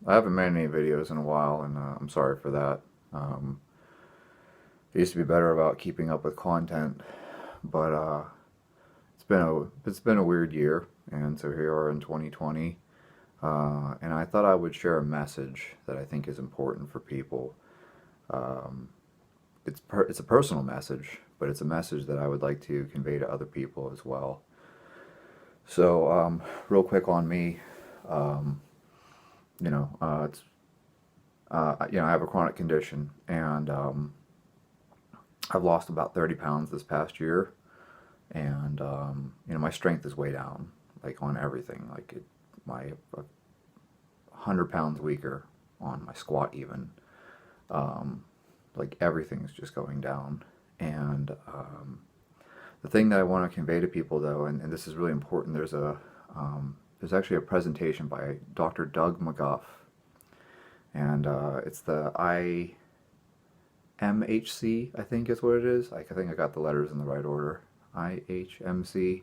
I haven't made any videos in a while, and I'm sorry for that. I used to be better about keeping up with content, but it's been a weird year, and so here we are in 2020. And I thought I would share a message that I think is important for people. Um, it's a personal message, but it's a message that I would like to convey to other people as well. So, real quick on me, um, it's I have a chronic condition, and I've lost about 30 pounds this past year, and my strength is way down, like on everything. My 100 pounds weaker on my squat even. Um, like everything's just going down, and the thing that I want to convey to people though, and this is really important. There's actually a presentation by Dr. Doug McGuff, and it's the IMHC, I think is what it is. I think I got the letters in the right order. IHMC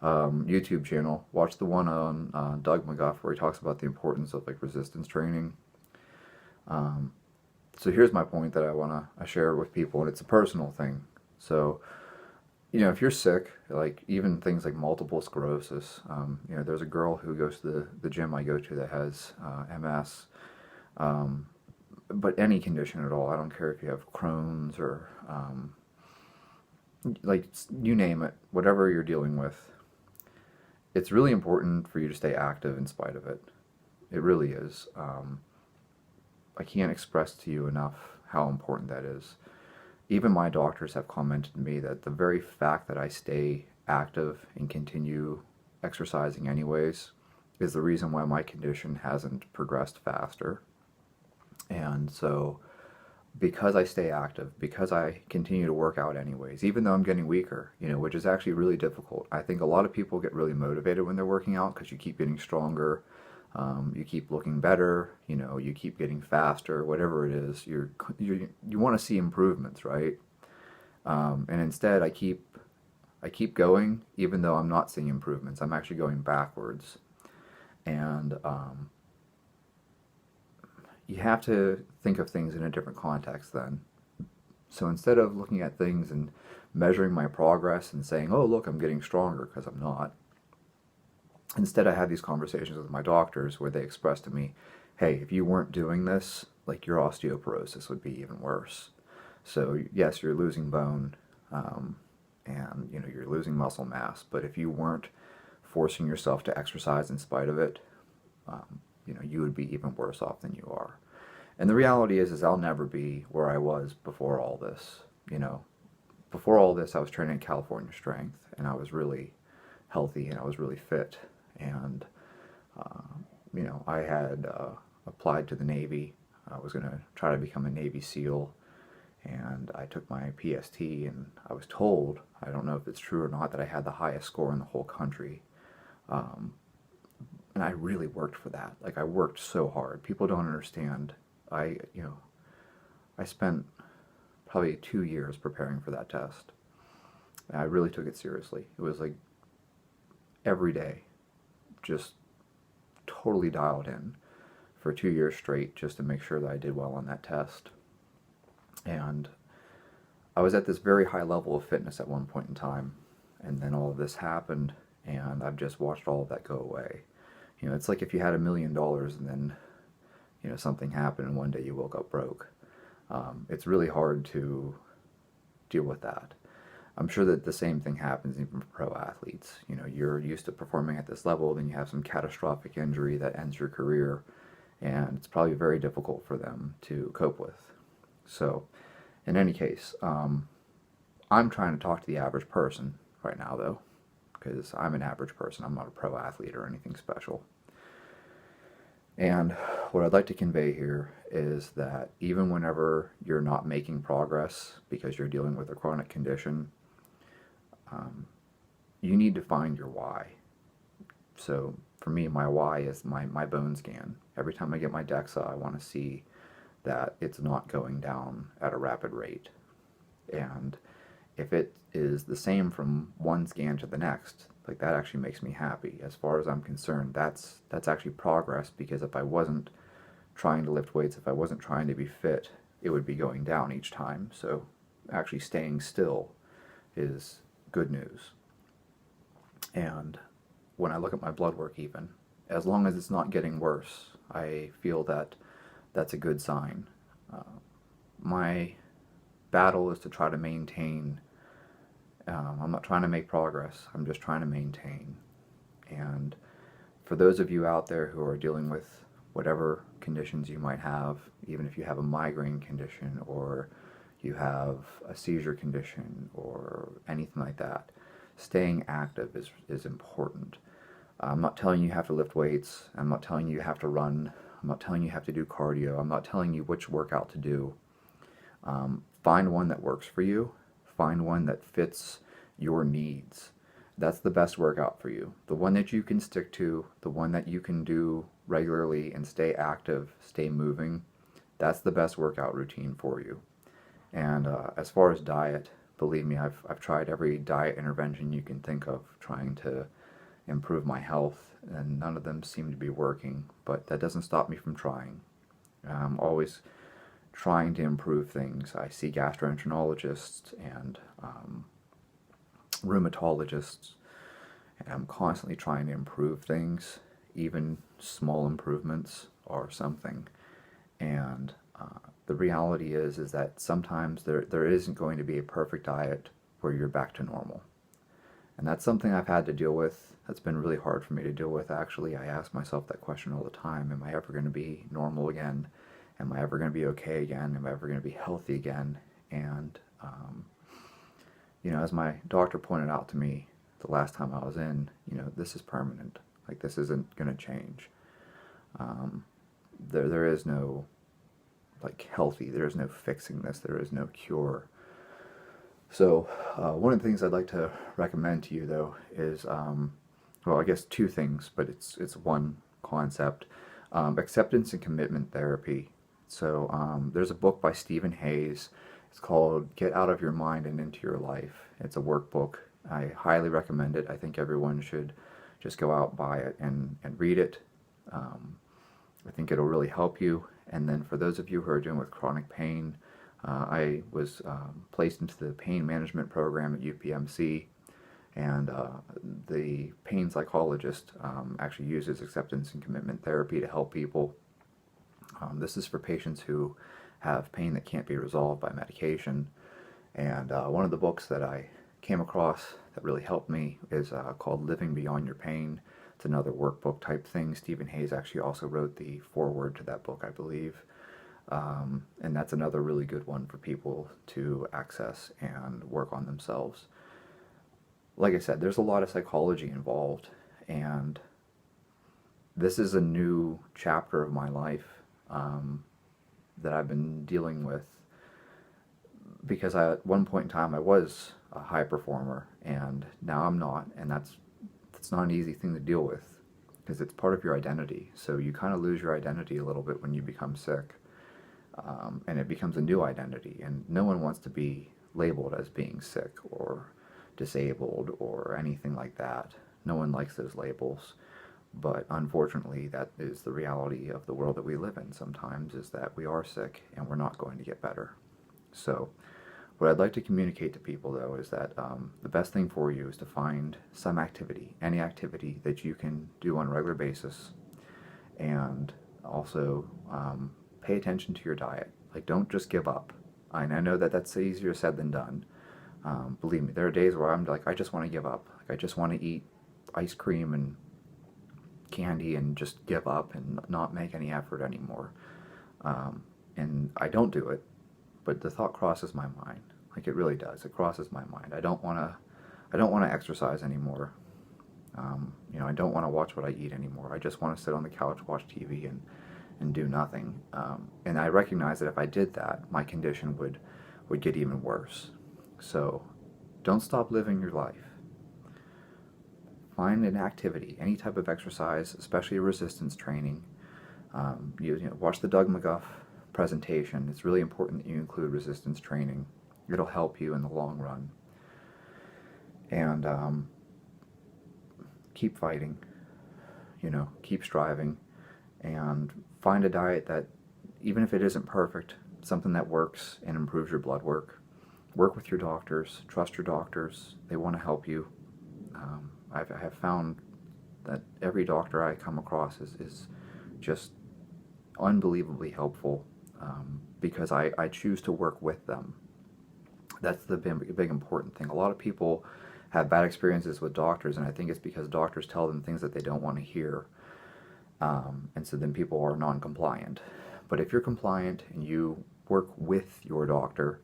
YouTube channel. Watch the one on Doug McGuff where he talks about the importance of like resistance training. Um, so here's my point that I want to share with people, and it's a personal thing. So if you're sick, like even things like multiple sclerosis, there's a girl who goes to the gym I go to that has MS. Um, but any condition at all. I don't care if you have Crohn's or like you name it, whatever you're dealing with. It's really important for you to stay active in spite of it. It really is. I can't express to you enough how important that is. Even my doctors have commented to me that the very fact that I stay active and continue exercising anyways is the reason why my condition hasn't progressed faster. And so, because I stay active, because I continue to work out anyways, even though I'm getting weaker, which is actually really difficult. I think a lot of people get really motivated when they're working out because you keep getting stronger, you keep looking better, you keep getting faster, whatever it is. You want to see improvements, right? And instead, I keep going, even though I'm not seeing improvements. I'm actually going backwards, and you have to think of things in a different context then. So instead of looking at things and measuring my progress and saying, oh, look, I'm getting stronger, because I'm not, instead I had these conversations with my doctors where they expressed to me, hey, if you weren't doing this, like your osteoporosis would be even worse. So yes, you're losing bone, and you're losing muscle mass, but if you weren't forcing yourself to exercise in spite of it, you would be even worse off than you are. And the reality is I'll never be where I was before all this. You know, Before all this, I was training at California Strength, and I was really healthy and I was really fit. And uh, I had applied to the Navy. I was going to try to become a Navy SEAL, and I took my PST, and I was told, I don't know if it's true or not, that I had the highest score in the whole country. Um, and I really worked for that. Like I worked so hard. People don't understand. I, you know, I spent probably 2 years preparing for that test. And I really took it seriously. It was like every day, just totally dialed in for 2 years straight just to make sure that I did well on that test. And I was at this very high level of fitness at one point in time, and then all of this happened, and I've just watched all of that go away. It's like if you had $1 million and then something happened and one day you woke up broke. It's really hard to deal with that. I'm sure that the same thing happens even for pro athletes. You're used to performing at this level, then you have some catastrophic injury that ends your career, and it's probably very difficult for them to cope with. So, in any case, I'm trying to talk to the average person right now, though, because I'm an average person. I'm not a pro athlete or anything special. And what I'd like to convey here is that even whenever you're not making progress because you're dealing with a chronic condition, um, you need to find your why. So for me, my why is my bone scan. Every time I get my DEXA, I want to see that it's not going down at a rapid rate. And if it is the same from one scan to the next, like that actually makes me happy. As far as I'm concerned, that's actually progress, because if I wasn't trying to lift weights, if I wasn't trying to be fit, it would be going down each time. So actually staying still is good news. And when I look at my blood work even, as long as it's not getting worse, I feel that that's a good sign. My battle is to try to maintain. I'm not trying to make progress, I'm just trying to maintain. And for those of you out there who are dealing with whatever conditions you might have, even if you have a migraine condition or you have a seizure condition or anything like that, staying active is important. I'm not telling you have to lift weights. I'm not telling you have to run. I'm not telling you have to do cardio. I'm not telling you which workout to do. Find one that works for you. Find one that fits your needs. That's the best workout for you. The one that you can stick to, the one that you can do regularly and stay active, stay moving, that's the best workout routine for you. And as far as diet, believe me, I've tried every diet intervention you can think of trying to improve my health, and none of them seem to be working, but that doesn't stop me from trying. I'm always trying to improve things. I see gastroenterologists and rheumatologists, and I'm constantly trying to improve things. Even small improvements are something. And the reality is that sometimes there isn't going to be a perfect diet where you're back to normal. And that's something I've had to deal with. That's been really hard for me to deal with, actually. I ask myself that question all the time. Am I ever going to be normal again? Am I ever going to be okay again? Am I ever going to be healthy again? And, as my doctor pointed out to me the last time I was in, this is permanent. Like, this isn't going to change. There is no, healthy. There is no fixing this. There is no cure. So one of the things I'd like to recommend to you, though, is, I guess two things, but it's one concept. Acceptance and commitment therapy. So there's a book by Stephen Hayes. It's called Get Out of Your Mind and Into Your Life. It's a workbook. I highly recommend it. I think everyone should just go out, buy it, and read it. I think it'll really help you. And then for those of you who are dealing with chronic pain, I was placed into the pain management program at UPMC, and the pain psychologist actually uses acceptance and commitment therapy to help people. This is for patients who have pain that can't be resolved by medication. And one of the books that I came across that really helped me is called Living Beyond Your Pain. It's another workbook type thing. Stephen Hayes actually also wrote the foreword to that book, I believe. And that's another really good one for people to access and work on themselves. Like I said, there's a lot of psychology involved, and this is a new chapter of my life that I've been dealing with, because at one point in time I was a high performer, and now I'm not, and that's not an easy thing to deal with, because it's part of your identity. So you kind of lose your identity a little bit when you become sick. And it becomes a new identity, and no one wants to be labeled as being sick or disabled or anything like that. No one likes those labels, but unfortunately that is the reality of the world that we live in sometimes, is that we are sick and we're not going to get better. So what I'd like to communicate to people, though, is that the best thing for you is to find some activity, any activity that you can do on a regular basis, and also pay attention to your diet. Don't just give up. I know that that's easier said than done. Believe me, there are days where I'm like, I just want to give up. I just want to eat ice cream and candy and just give up and not make any effort anymore. And I don't do it, but the thought crosses my mind. It really does. It crosses my mind. I don't want to exercise anymore. I don't want to watch what I eat anymore. I just want to sit on the couch, watch TV, and do nothing. And I recognize that if I did that, my condition would get even worse. So don't stop living your life. Find an activity, any type of exercise, especially resistance training. Watch the Doug McGuff presentation. It's really important that you include resistance training. It'll help you in the long run. And keep fighting, keep striving. and find a diet that, even if it isn't perfect, something that works and improves your blood work. Work with your doctors, trust your doctors, they want to help you. I have found that every doctor I come across is just unbelievably helpful, because I choose to work with them. That's the big important thing. A lot of people have bad experiences with doctors, and I think it's because doctors tell them things that they don't want to hear, and so then people are non-compliant. But if you're compliant and you work with your doctor,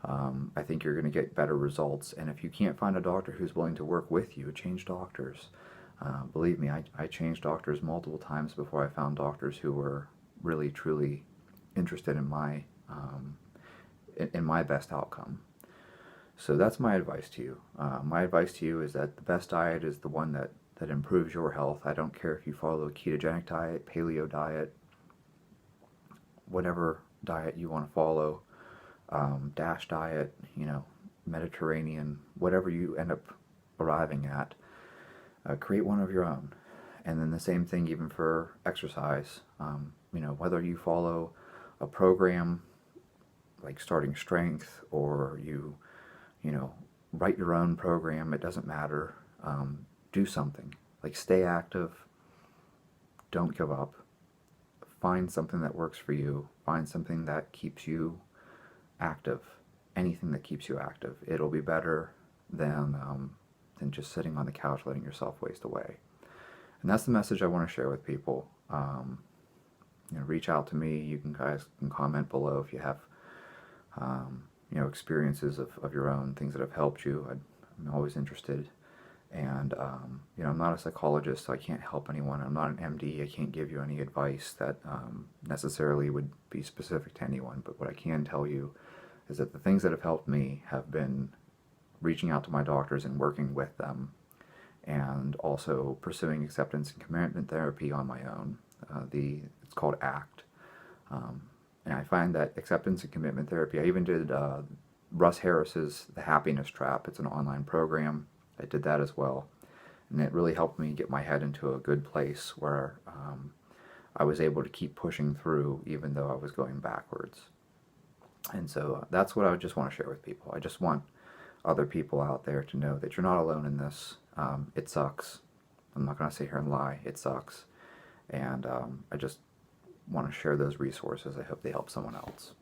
I think you're going to get better results. And if you can't find a doctor who's willing to work with you, change doctors. Believe me, I changed doctors multiple times before I found doctors who were really, truly interested in my best outcome. So that's my advice to you. My advice to you is that the best diet is the one that improves your health. I don't care if you follow a ketogenic diet, paleo diet, whatever diet you want to follow, DASH diet, Mediterranean, whatever you end up arriving at, create one of your own. And then the same thing even for exercise. Whether you follow a program like Starting Strength, or you write your own program, it doesn't matter. Do something. Like, stay active. Don't give up. Find something that works for you. Find something that keeps you active. Anything that keeps you active. It'll be better than just sitting on the couch letting yourself waste away. And that's the message I want to share with people. Reach out to me. You guys can comment below if you have experiences of your own, things that have helped you. I'm always interested. And I'm not a psychologist, so I can't help anyone. I'm not an MD. I can't give you any advice that necessarily would be specific to anyone. But what I can tell you is that the things that have helped me have been reaching out to my doctors and working with them, and also pursuing acceptance and commitment therapy on my own. It's called ACT. And I find that acceptance and commitment therapy, I even did Russ Harris's The Happiness Trap. It's an online program. I did that as well. And it really helped me get my head into a good place where I was able to keep pushing through even though I was going backwards. And so that's what I would just want to share with people. I just want other people out there to know that you're not alone in this. It sucks. I'm not going to sit here and lie. It sucks. And I just want to share those resources. I hope they help someone else.